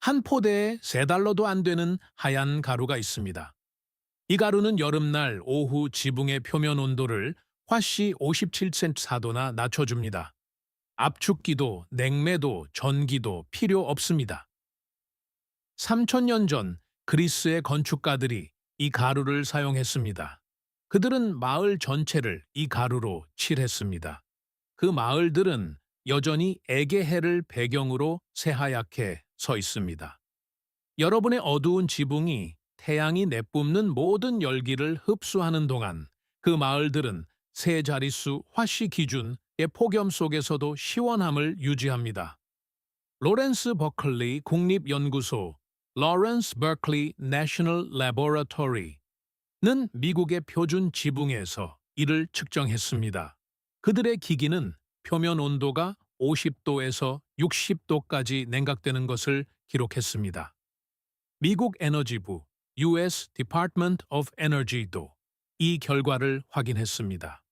한 포대에 $3도 안 되는 하얀 가루가 있습니다. 이 가루는 여름날 오후 지붕의 표면 온도를 화씨 57.4도나 낮춰줍니다. 압축기도, 냉매도, 전기도 필요 없습니다. 3000년 전 그리스의 건축가들이 이 가루를 사용했습니다. 그들은 마을 전체를 이 가루로 칠했습니다. 그 마을들은 여전히 에게해를 배경으로 새하얗게 서 있습니다. 여러분의 어두운 지붕이 태양이 내뿜는 모든 열기를 흡수하는 동안 그 마을들은 세 자릿수 화씨 기준의 폭염 속에서도 시원함을 유지합니다. 로렌스 버클리 국립연구소 Lawrence Berkeley National Laboratory는 미국의 표준 지붕에서 이를 측정했습니다. 그들의 기기는 표면 온도가 50도에서 60도까지 냉각되는 것을 기록했습니다. 미국 에너지부 US Department of Energy도 이 결과를 확인했습니다.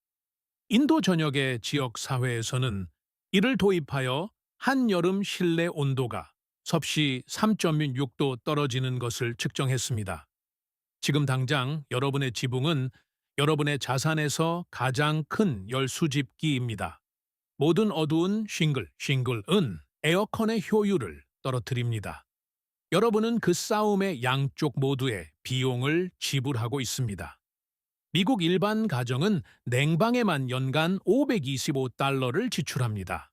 인도 전역의 지역 사회에서는 이를 도입하여 한여름 실내 온도가 섭씨 3.6도 떨어지는 것을 측정했습니다. 지금 당장 여러분의 지붕은 여러분의 자산에서 가장 큰 열수집기입니다. 모든 어두운 싱글은 에어컨의 효율을 떨어뜨립니다. 여러분은 그 싸움의 양쪽 모두의 비용을 지불하고 있습니다. 미국 일반 가정은 냉방에만 연간 $525를 지출합니다.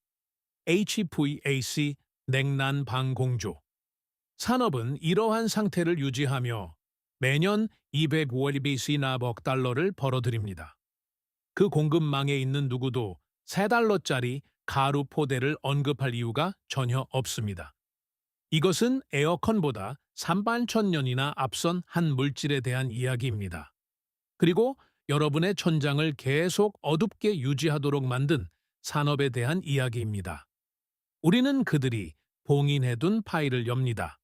HVAC 냉난방 공조. 산업은 이러한 상태를 유지하며 매년 $250억 벌어들입니다. 그 공급망에 있는 누구도 $3짜리 가루 포대를 언급할 이유가 전혀 없습니다. 이것은 에어컨보다 3000년이나 앞선 한 물질에 대한 이야기입니다. 그리고 여러분의 천장을 계속 어둡게 유지하도록 만든 산업에 대한 이야기입니다. 우리는 그들이 봉인해둔 파일을 엽니다.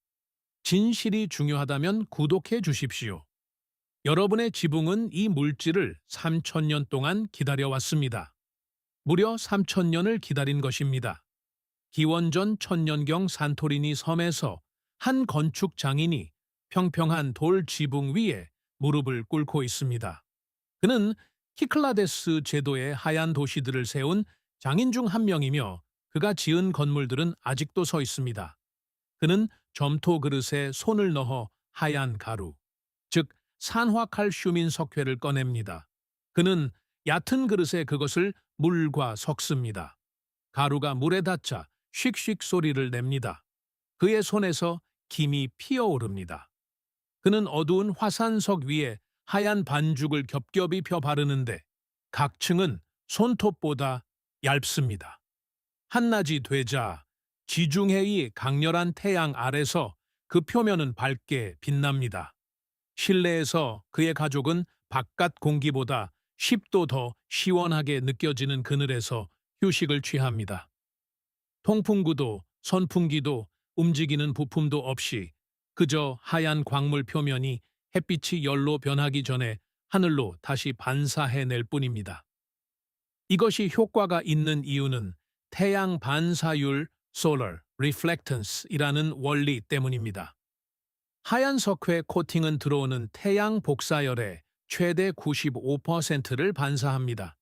진실이 중요하다면 구독해 주십시오. 여러분의 지붕은 이 물질을 3000년 동안 기다려왔습니다. 무려 3000년을 기다린 것입니다. 기원전 1000년경 산토리니 섬에서 한 건축 장인이 평평한 돌 지붕 위에 무릎을 꿇고 있습니다. 그는 키클라데스 제도의 하얀 도시들을 세운 장인 중 한 명이며 그가 지은 건물들은 아직도 서 있습니다. 그는 점토 그릇에 손을 넣어 하얀 가루, 즉 산화칼슘인 석회를 꺼냅니다. 그는 얕은 그릇에 그것을 물과 섞습니다. 가루가 물에 닿자 씩씩 소리를 냅니다. 그의 손에서 김이 피어오릅니다. 그는 어두운 화산석 위에 하얀 반죽을 겹겹이 펴 바르는데 각 층은 손톱보다 얇습니다. 한낮이 되자 지중해의 강렬한 태양 아래서 그 표면은 밝게 빛납니다. 실내에서 그의 가족은 바깥 공기보다 10도 더 시원하게 느껴지는 그늘에서 휴식을 취합니다. 통풍구도 선풍기도 움직이는 부품도 없이 그저 하얀 광물 표면이 햇빛이 열로 변하기 전에 하늘로 다시 반사해낼 뿐입니다. 이것이 효과가 있는 이유는 태양 반사율 Solar Reflectance이라는 원리 때문입니다. 하얀 석회 코팅은 들어오는 태양 복사열의 최대 95%를 반사합니다.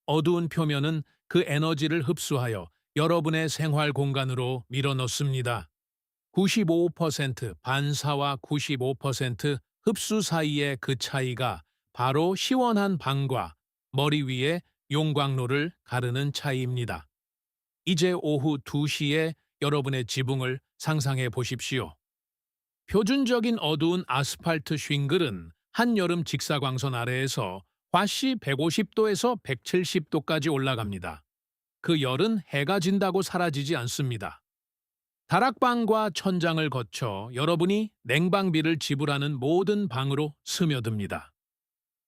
어두운 표면은 그 에너지를 흡수하여 여러분의 생활 공간으로 밀어넣습니다. 95% 반사와 95% 흡수 사이의 그 차이가 바로 시원한 방과 머리 위에 용광로를 가르는 차이입니다. 이제 오후 2시에 여러분의 지붕을 상상해 보십시오. 표준적인 어두운 아스팔트 싱글은 한여름 직사광선 아래에서 화씨 150도에서 170도까지 올라갑니다. 그 열은 해가 진다고 사라지지 않습니다. 다락방과 천장을 거쳐 여러분이 냉방비를 지불하는 모든 방으로 스며듭니다.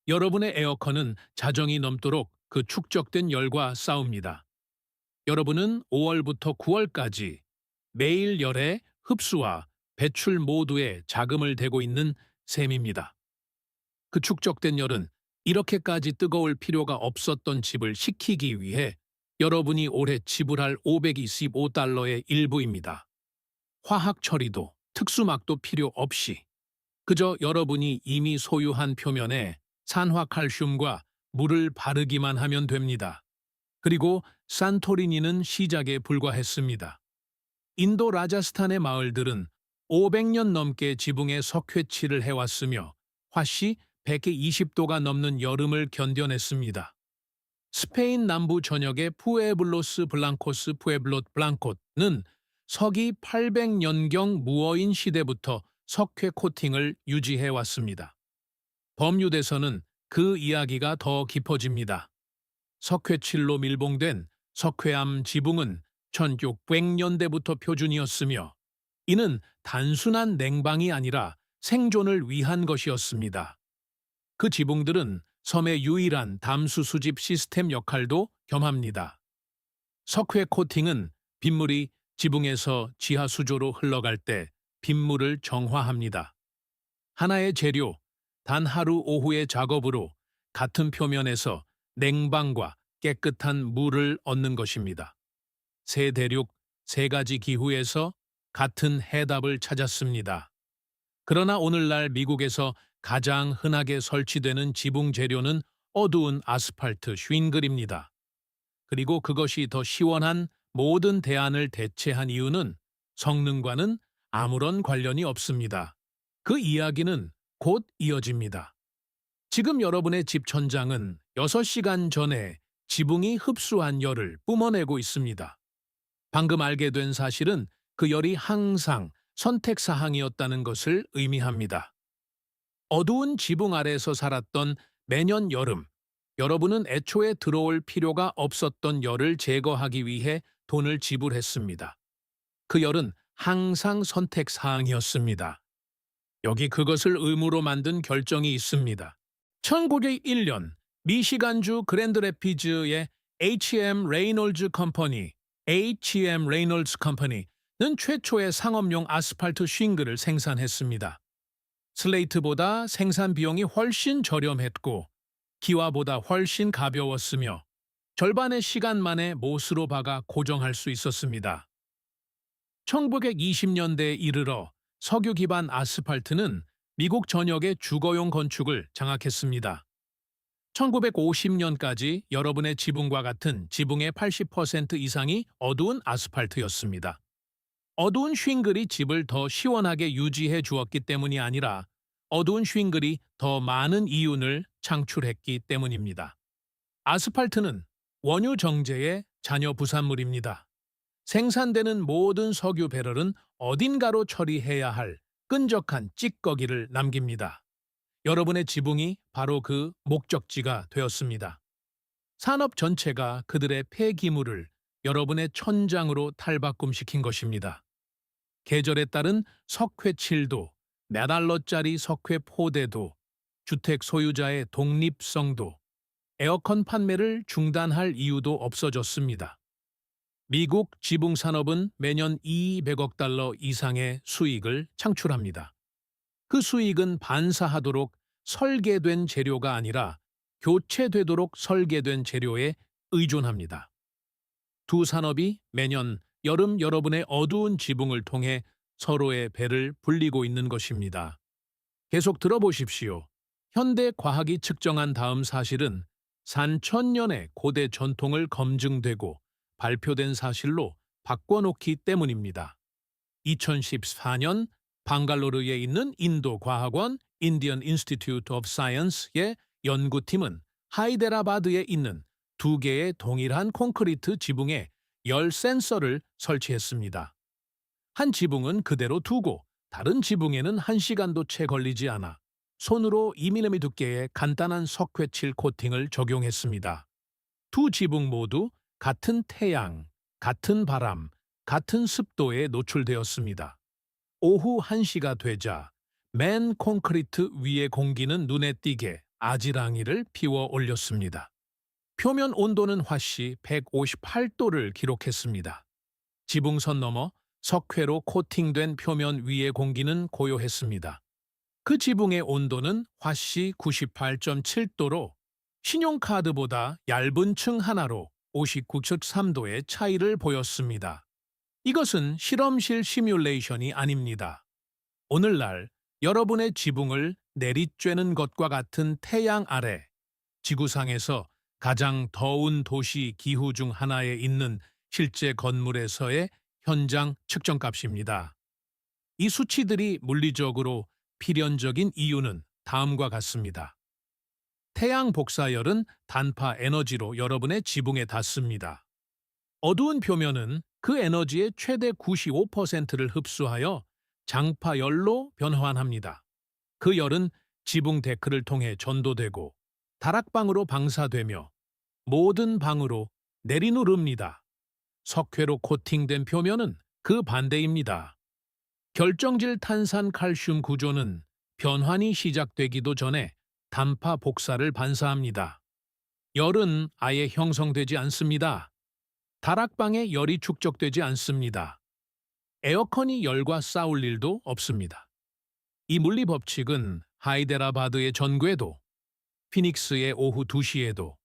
여러분의 에어컨은 자정이 넘도록 그 축적된 열과 싸웁니다. 여러분은 5월부터 9월까지 매일 열의 흡수와 배출 모두에 자금을 대고 있는 셈입니다. 그 축적된 열은 이렇게까지 뜨거울 필요가 없었던 집을 식히기 위해 여러분이 올해 지불할 $525의 일부입니다. 화학 처리도, 특수막도 필요 없이 그저 여러분이 이미 소유한 표면에 산화칼슘과 물을 바르기만 하면 됩니다. 그리고 산토리니는 시작에 불과했습니다. 인도 라자스탄의 마을들은 500년 넘게 지붕에 석회칠을 해왔으며 화씨 120도가 넘는 여름을 견뎌냈습니다. 스페인 남부 전역의 푸에블로스 블랑코스 푸에블롯 블랑코는 서기 800년경 무어인 시대부터 석회 코팅을 유지해왔습니다. 법유대서는 그 이야기가 더 깊어집니다. 석회칠로 밀봉된 석회암 지붕은 1600년대부터 표준이었으며 이는 단순한 냉방이 아니라 생존을 위한 것이었습니다. 그 지붕들은 섬의 유일한 담수 수집 시스템 역할도 겸합니다. 석회 코팅은 빗물이 지붕에서 지하 수조로 흘러갈 때 빗물을 정화합니다. 하나의 재료, 단 하루 오후의 작업으로 같은 표면에서 냉방과 깨끗한 물을 얻는 것입니다. 세 대륙, 세 가지 기후에서 같은 해답을 찾았습니다. 그러나 오늘날 미국에서 가장 흔하게 설치되는 지붕 재료는 어두운 아스팔트 쉰글입니다. 그리고 그것이 더 시원한 모든 대안을 대체한 이유는 성능과는 아무런 관련이 없습니다. 그 이야기는 곧 이어집니다. 지금 여러분의 집 천장은 6시간 전에 지붕이 흡수한 열을 뿜어내고 있습니다. 방금 알게 된 사실은 그 열이 항상 선택사항이었다는 것을 의미합니다. 어두운 지붕 아래에서 살았던 매년 여름, 여러분은 애초에 들어올 필요가 없었던 열을 제거하기 위해 돈을 지불했습니다. 그 열은 항상 선택사항이었습니다. 여기 그것을 의무로 만든 결정이 있습니다. 1901년 미시간주 그랜드래피즈의 H.M. 레이놀즈 컴퍼니, H.M. 레이놀즈 컴퍼니는 최초의 상업용 아스팔트 싱글을 생산했습니다. 슬레이트보다 생산 비용이 훨씬 저렴했고 기와보다 훨씬 가벼웠으며 절반의 시간 만에 못으로 박아 고정할 수 있었습니다. 1920년대에 이르러 석유 기반 아스팔트는 미국 전역의 주거용 건축을 장악했습니다. 1950년까지 여러분의 지붕과 같은 지붕의 80% 이상이 어두운 아스팔트였습니다. 어두운 쉰글이 집을 더 시원하게 유지해 주었기 때문이 아니라 어두운 쉰글이 더 많은 이윤을 창출했기 때문입니다. 아스팔트는 원유 정제의 잔여 부산물입니다. 생산되는 모든 석유 배럴은 어딘가로 처리해야 할 끈적한 찌꺼기를 남깁니다. 여러분의 지붕이 바로 그 목적지가 되었습니다. 산업 전체가 그들의 폐기물을 여러분의 천장으로 탈바꿈시킨 것입니다. 계절에 따른 석회칠도, $4짜리 석회 포대도, 주택 소유자의 독립성도, 에어컨 판매를 중단할 이유도 없어졌습니다. 미국 지붕 산업은 매년 $200억 이상의 수익을 창출합니다. 그 수익은 반사하도록 설계된 재료가 아니라 교체되도록 설계된 재료에 의존합니다. 두 산업이 매년 여름 여러분의 어두운 지붕을 통해 서로의 배를 불리고 있는 것입니다. 계속 들어보십시오. 현대 과학이 측정한 다음 사실은 산천년의 고대 전통을 검증되고 발표된 사실로 바꿔놓기 때문입니다. 2014년 방갈로르에 있는 인도 과학원 Indian Institute of Science의 연구팀은 하이데라바드에 있는 2개의 동일한 콘크리트 지붕에 열 센서를 설치했습니다. 한 지붕은 그대로 두고 다른 지붕에는 1시간도 채 걸리지 않아 손으로 2mm 두께의 간단한 석회칠 코팅을 적용했습니다. 두 지붕 모두 같은 태양, 같은 바람, 같은 습도에 노출되었습니다. 오후 1시가 되자 맨 콘크리트 위의 공기는 눈에 띄게 아지랑이를 피워 올렸습니다. 표면 온도는 화씨 158도를 기록했습니다. 지붕선 너머 석회로 코팅된 표면 위의 공기는 고요했습니다. 그 지붕의 온도는 화씨 98.7도로 신용카드보다 얇은 층 하나로 59.3도의 차이를 보였습니다. 이것은 실험실 시뮬레이션이 아닙니다. 오늘날 여러분의 지붕을 내리쬐는 것과 같은 태양 아래 지구상에서 가장 더운 도시 기후 중 하나에 있는 실제 건물에서의 현장 측정값입니다. 이 수치들이 물리적으로 필연적인 이유는 다음과 같습니다. 태양 복사열은 단파 에너지로 여러분의 지붕에 닿습니다. 어두운 표면은 그 에너지의 최대 95%를 흡수하여 장파열로 변환합니다. 그 열은 지붕 데크를 통해 전도되고 다락방으로 방사되며 모든 방으로 내리누릅니다. 석회로 코팅된 표면은 그 반대입니다. 결정질 탄산 칼슘 구조는 변환이 시작되기도 전에 단파 복사를 반사합니다. 열은 아예 형성되지 않습니다. 다락방에 열이 축적되지 않습니다. 에어컨이 열과 싸울 일도 없습니다. 이 물리 법칙은 하이데라바드의 전궤도, 피닉스의 오후 2시에도,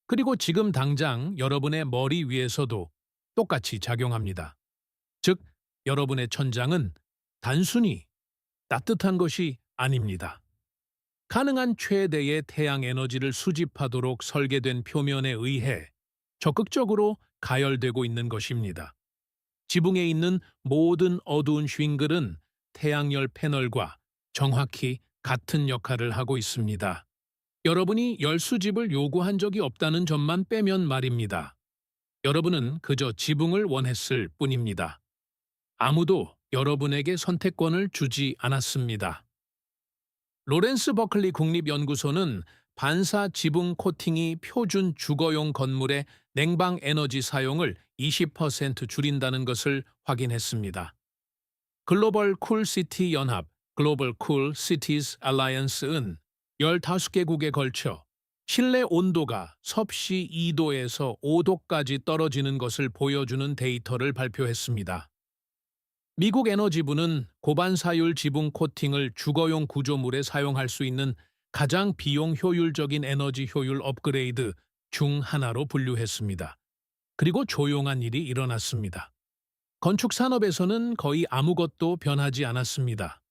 그리고 지금 당장 여러분의 머리 위에서도 똑같이 작용합니다. 즉, 여러분의 천장은 단순히 따뜻한 것이 아닙니다. 가능한 최대의 태양 에너지를 수집하도록 설계된 표면에 의해 적극적으로 가열되고 있는 것입니다. 지붕에 있는 모든 어두운 쉰글은 태양열 패널과 정확히 같은 역할을 하고 있습니다. 여러분이 열 수집을 요구한 적이 없다는 점만 빼면 말입니다. 여러분은 그저 지붕을 원했을 뿐입니다. 아무도 여러분에게 선택권을 주지 않았습니다. 로렌스 버클리 국립연구소는 반사 지붕 코팅이 표준 주거용 건물의 냉방 에너지 사용을 20% 줄인다는 것을 확인했습니다. 글로벌 쿨시티 연합 글로벌 쿨 시티즈 알라이언스는 15개국에 걸쳐 실내 온도가 섭씨 2도에서 5도까지 떨어지는 것을 보여주는 데이터를 발표했습니다. 미국 에너지부는 고반사율 지붕 코팅을 주거용 구조물에 사용할 수 있는 가장 비용 효율적인 에너지 효율 업그레이드 중 하나로 분류했습니다. 그리고 조용한 일이 일어났습니다. 건축 산업에서는 거의 아무것도 변하지 않았습니다.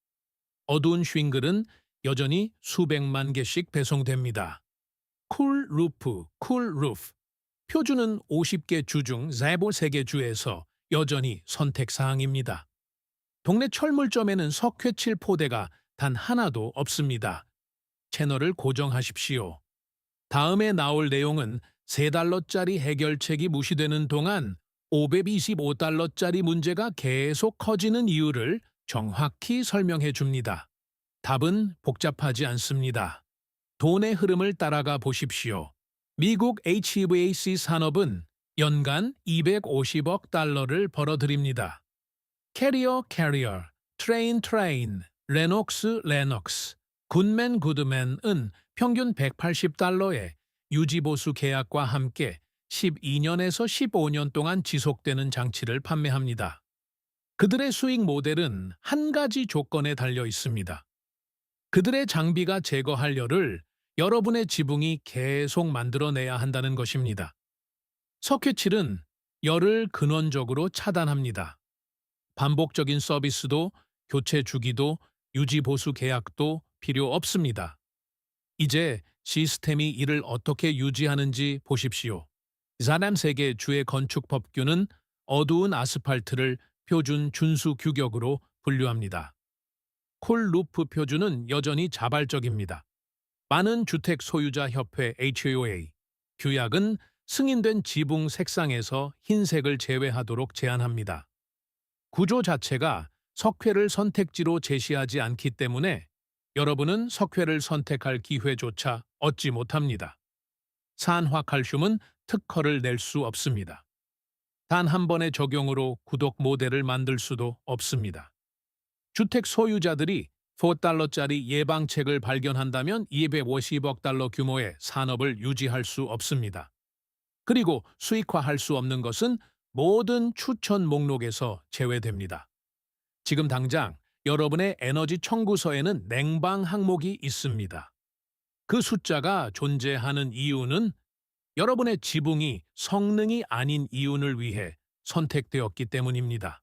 어두운 쉰글은 여전히 수백만 개씩 배송됩니다. 쿨 루프, 쿨 루프. 표준은 50개 주 중 3개 주에서 여전히 선택사항입니다. 동네 철물점에는 석회칠 포대가 단 하나도 없습니다. 채널을 고정하십시오. 다음에 나올 내용은 $3짜리 해결책이 무시되는 동안 $525짜리 문제가 계속 커지는 이유를 정확히 설명해 줍니다. 답은 복잡하지 않습니다. 돈의 흐름을 따라가 보십시오. 미국 HVAC 산업은 연간 $250억 벌어들입니다. 캐리어, 트레인, 레녹스, 굿맨은 평균 $180에 유지보수 계약과 함께 12년에서 15년 동안 지속되는 장치를 판매합니다. 그들의 수익 모델은 한 가지 조건에 달려 있습니다. 그들의 장비가 제거할 열을 여러분의 지붕이 계속 만들어내야 한다는 것입니다. 석회칠은 열을 근원적으로 차단합니다. 반복적인 서비스도 교체 주기도 유지보수 계약도 필요 없습니다. 이제 시스템이 이를 어떻게 유지하는지 보십시오. 사남 세계 주의 건축 법규는 어두운 아스팔트를 표준 준수 규격으로 분류합니다. 쿨 루프 표준은 여전히 자발적입니다. 많은 주택 소유자 협회 HOA 규약은 승인된 지붕 색상에서 흰색을 제외하도록 제한합니다. 구조 자체가 석회를 선택지로 제시하지 않기 때문에 여러분은 석회를 선택할 기회조차 얻지 못합니다. 산화칼슘은 특허를 낼 수 없습니다. 단 한 번의 적용으로 구독 모델을 만들 수도 없습니다. 주택 소유자들이 $4짜리 예방책을 발견한다면 $250억 규모의 산업을 유지할 수 없습니다. 그리고 수익화할 수 없는 것은 모든 추천 목록에서 제외됩니다. 지금 당장 여러분의 에너지 청구서에는 냉방 항목이 있습니다. 그 숫자가 존재하는 이유는 여러분의 지붕이 성능이 아닌 이윤을 위해 선택되었기 때문입니다.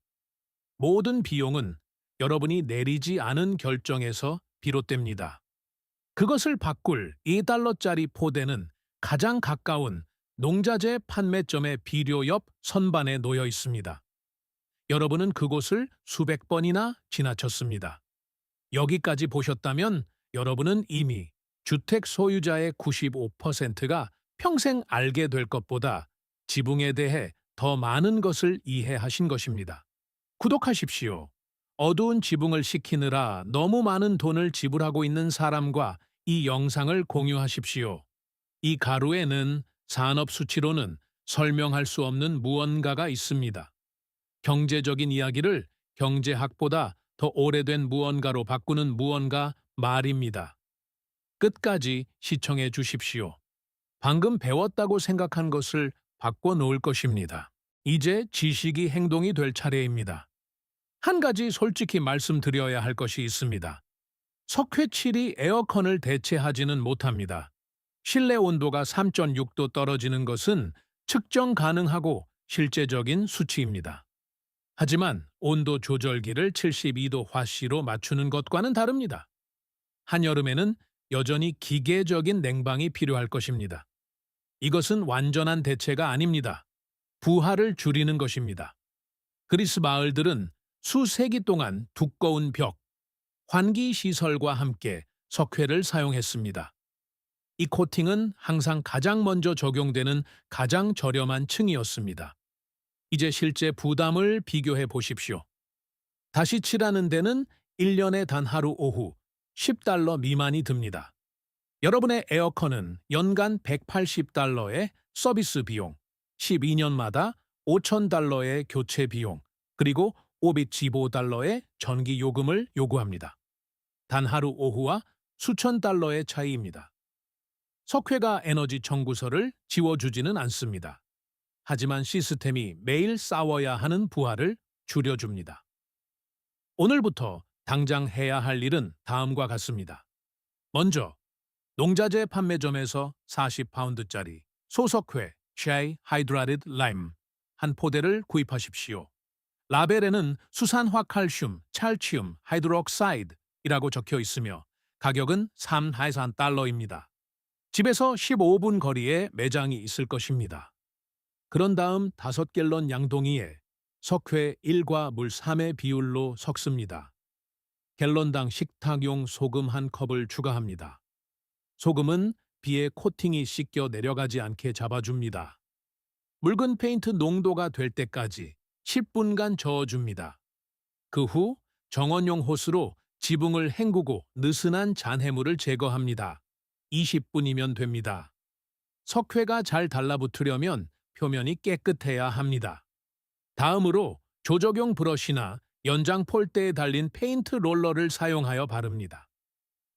모든 비용은 여러분이 내리지 않은 결정에서 비롯됩니다. 그것을 바꿀 2달러짜리 포대는 가장 가까운 농자재 판매점의 비료 옆 선반에 놓여 있습니다. 여러분은 그곳을 수백 번이나 지나쳤습니다. 여기까지 보셨다면 여러분은 이미 주택 소유자의 95%가 평생 알게 될 것보다 지붕에 대해 더 많은 것을 이해하신 것입니다. 구독하십시오. 어두운 지붕을 시키느라 너무 많은 돈을 지불하고 있는 사람과 이 영상을 공유하십시오. 이 가루에는 산업 수치로는 설명할 수 없는 무언가가 있습니다. 경제적인 이야기를 경제학보다 더 오래된 무언가로 바꾸는 무언가 말입니다. 끝까지 시청해 주십시오. 방금 배웠다고 생각한 것을 바꿔놓을 것입니다. 이제 지식이 행동이 될 차례입니다. 한 가지 솔직히 말씀드려야 할 것이 있습니다. 석회칠이 에어컨을 대체하지는 못합니다. 실내 온도가 3.6도 떨어지는 것은 측정 가능하고 실제적인 수치입니다. 하지만 온도 조절기를 72도 화씨로 맞추는 것과는 다릅니다. 한여름에는 여전히 기계적인 냉방이 필요할 것입니다. 이것은 완전한 대체가 아닙니다. 부하를 줄이는 것입니다. 그리스 마을들은 수세기 동안 두꺼운 벽, 환기 시설과 함께 석회를 사용했습니다. 이 코팅은 항상 가장 먼저 적용되는 가장 저렴한 층이었습니다. 이제 실제 부담을 비교해 보십시오. 다시 칠하는 데는 1년에 단 하루 오후 10달러 미만이 듭니다. 여러분의 에어컨은 연간 180달러의 서비스 비용, 12년마다 5,000달러의 교체 비용, 그리고 515달러의 전기 요금을 요구합니다. 단 하루 오후와 수천 달러의 차이입니다. 석회가 에너지 청구서를 지워주지는 않습니다. 하지만 시스템이 매일 싸워야 하는 부하를 줄여줍니다. 오늘부터 당장 해야 할 일은 다음과 같습니다. 먼저, 농자재 판매점에서 40파운드짜리 소석회 쉐이 하이드라리드 라임 한 포대를 구입하십시오. 라벨에는 수산화 칼슘, 찰치움, 하이드록사이드이라고 적혀 있으며 가격은 3달러입니다. 집에서 15분 거리에 매장이 있을 것입니다. 그런 다음 5갤런 양동이에 석회 1과 물 3의 비율로 섞습니다. 갤런당 식탁용 소금 한 컵을 추가합니다. 소금은 비에 코팅이 씻겨 내려가지 않게 잡아줍니다. 묽은 페인트 농도가 될 때까지 10분간 저어줍니다. 그 후 정원용 호스로 지붕을 헹구고 느슨한 잔해물을 제거합니다. 20분이면 됩니다. 석회가 잘 달라붙으려면 표면이 깨끗해야 합니다. 다음으로 조적용 브러쉬나 연장 폴대에 달린 페인트 롤러를 사용하여 바릅니다.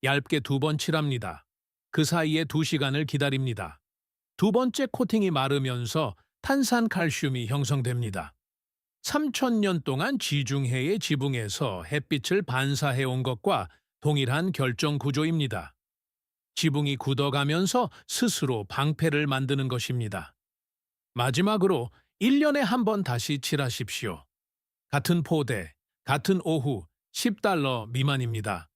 얇게 2번 칠합니다. 그 사이에 2시간을 기다립니다. 두 번째 코팅이 마르면서 탄산칼슘이 형성됩니다. 3,000년 동안 지중해의 지붕에서 햇빛을 반사해온 것과 동일한 결정 구조입니다. 지붕이 굳어가면서 스스로 방패를 만드는 것입니다. 마지막으로 1년에 한 번 다시 칠하십시오. 같은 포대, 같은 오후 10달러 미만입니다.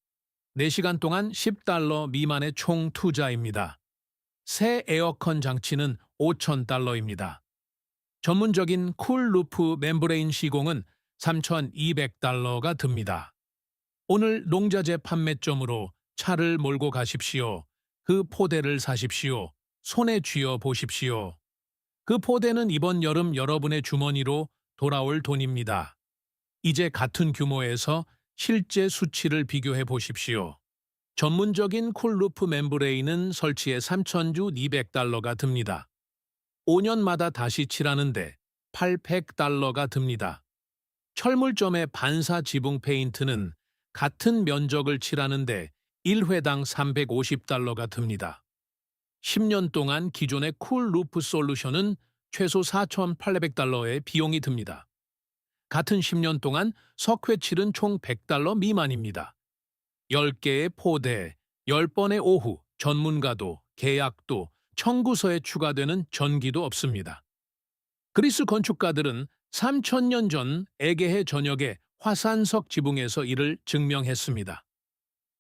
4시간 동안 10달러 미만의 총 투자입니다. 새 에어컨 장치는 5,000달러입니다. 전문적인 쿨 루프 멤브레인 시공은 3,200달러가 듭니다. 오늘 농자재 판매점으로 차를 몰고 가십시오. 그 포대를 사십시오. 손에 쥐어 보십시오. 그 포대는 이번 여름 여러분의 주머니로 돌아올 돈입니다. 이제 같은 규모에서 실제 수치를 비교해 보십시오. 전문적인 쿨루프 멤브레인은 설치에 3,200달러가 듭니다. 5년마다 다시 칠하는데 800달러가 듭니다. 철물점의 반사 지붕 페인트는 같은 면적을 칠하는데 1회당 350달러가 듭니다. 10년 동안 기존의 쿨 루프 솔루션은 최소 4,800달러의 비용이 듭니다. 같은 10년 동안 석회칠은 총 100달러 미만입니다. 10개의 포대, 10번의 오후, 전문가도, 계약도, 청구서에 추가되는 전기도 없습니다. 그리스 건축가들은 3,000년 전 에게해 전역에 화산석 지붕에서 이를 증명했습니다.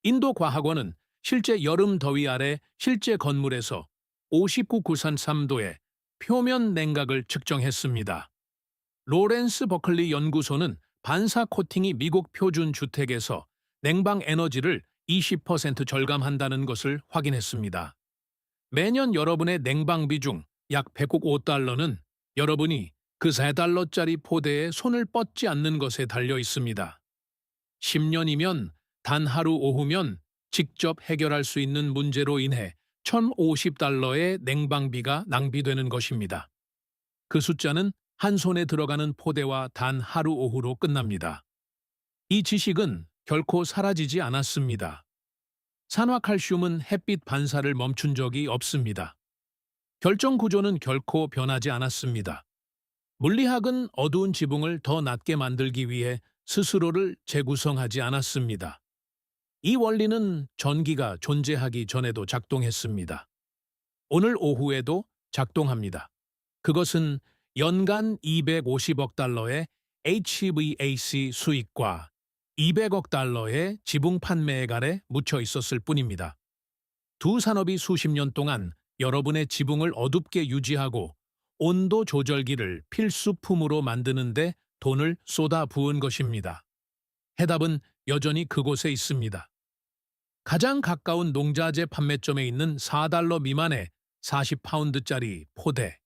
인도 과학원은 실제 여름 더위 아래 실제 건물에서 59.93도의 표면 냉각을 측정했습니다. 로렌스 버클리 연구소는 반사 코팅이 미국 표준 주택에서 냉방 에너지를 20% 절감한다는 것을 확인했습니다. 매년 여러분의 냉방비 중 약 105달러는 여러분이 그 3달러짜리 포대에 손을 뻗지 않는 것에 달려 있습니다. 10년이면 단 하루 오후면 직접 해결할 수 있는 문제로 인해 1,050달러의 냉방비가 낭비되는 것입니다. 그 숫자는 한 손에 들어가는 포대와 단 하루 오후로 끝납니다. 이 지식은 결코 사라지지 않았습니다. 산화칼슘은 햇빛 반사를 멈춘 적이 없습니다. 결정 구조는 결코 변하지 않았습니다. 물리학은 어두운 지붕을 더 낮게 만들기 위해 스스로를 재구성하지 않았습니다. 이 원리는 전기가 존재하기 전에도 작동했습니다. 오늘 오후에도 작동합니다. 그것은 연간 250억 달러의 HVAC 수익과 200억 달러의 지붕 판매액 아래 묻혀 있었을 뿐입니다. 두 산업이 수십 년 동안 여러분의 지붕을 어둡게 유지하고 온도 조절기를 필수품으로 만드는데 돈을 쏟아 부은 것입니다. 해답은 여전히 그곳에 있습니다. 가장 가까운 농자재 판매점에 있는 4달러 미만의 40파운드짜리 포대.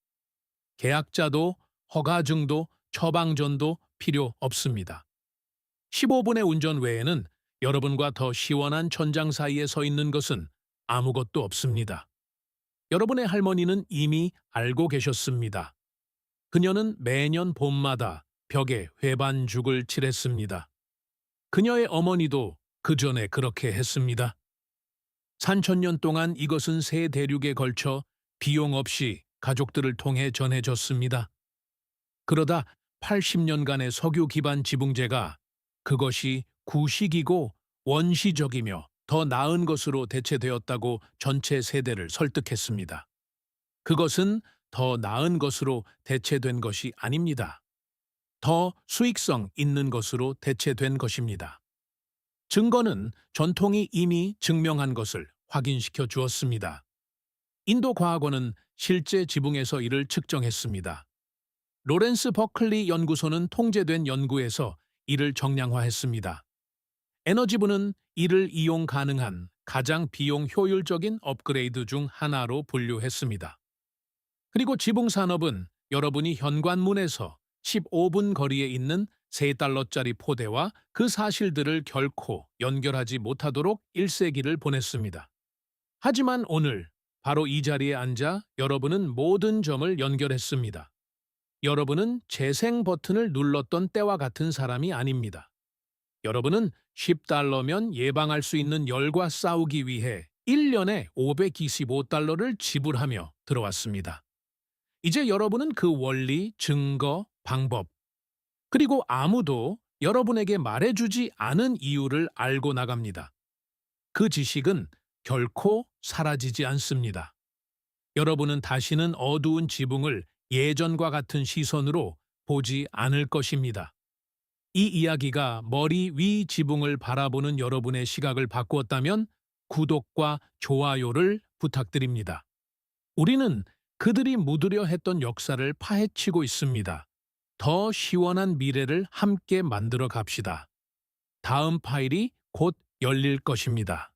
계약자도 허가증도 처방전도 필요 없습니다. 15분의 운전 외에는 여러분과 더 시원한 천장 사이에 서 있는 것은 아무것도 없습니다. 여러분의 할머니는 이미 알고 계셨습니다. 그녀는 매년 봄마다 벽에 회반죽을 칠했습니다. 그녀의 어머니도 그 전에 그렇게 했습니다. 3,000년 동안 이것은 세 대륙에 걸쳐 비용 없이 가족들을 통해 전해졌습니다. 그러다 80년간의 석유 기반 지붕재가 그것이 구식이고 원시적이며 더 나은 것으로 대체되었다고 전체 세대를 설득했습니다. 그것은 더 나은 것으로 대체된 것이 아닙니다. 더 수익성 있는 것으로 대체된 것입니다. 증거는 전통이 이미 증명한 것을 확인시켜 주었습니다. 인도 과학원은 실제 지붕에서 이를 측정했습니다. 로렌스 버클리 연구소는 통제된 연구에서 이를 정량화했습니다. 에너지부는 이를 이용 가능한 가장 비용 효율적인 업그레이드 중 하나로 분류했습니다. 그리고 지붕산업은 여러분이 현관문에서 15분 거리에 있는 3달러짜리 포대와 그 사실들을 결코 연결하지 못하도록 1세기를 보냈습니다. 하지만 오늘 바로 이 자리에 앉아 여러분은 모든 점을 연결했습니다. 여러분은 재생 버튼을 눌렀던 때와 같은 사람이 아닙니다. 여러분은 10달러면 예방할 수 있는 열과 싸우기 위해 1년에 525달러를 지불하며 들어왔습니다. 이제 여러분은 그 원리, 증거, 방법, 그리고 아무도 여러분에게 말해주지 않은 이유를 알고 나갑니다. 그 지식은 결코 사라지지 않습니다. 여러분은 다시는 어두운 지붕을 예전과 같은 시선으로 보지 않을 것입니다. 이 이야기가 머리 위 지붕을 바라보는 여러분의 시각을 바꾸었다면 구독과 좋아요를 부탁드립니다. 우리는 그들이 묻으려 했던 역사를 파헤치고 있습니다. 더 시원한 미래를 함께 만들어 갑시다. 다음 파일이 곧 열릴 것입니다.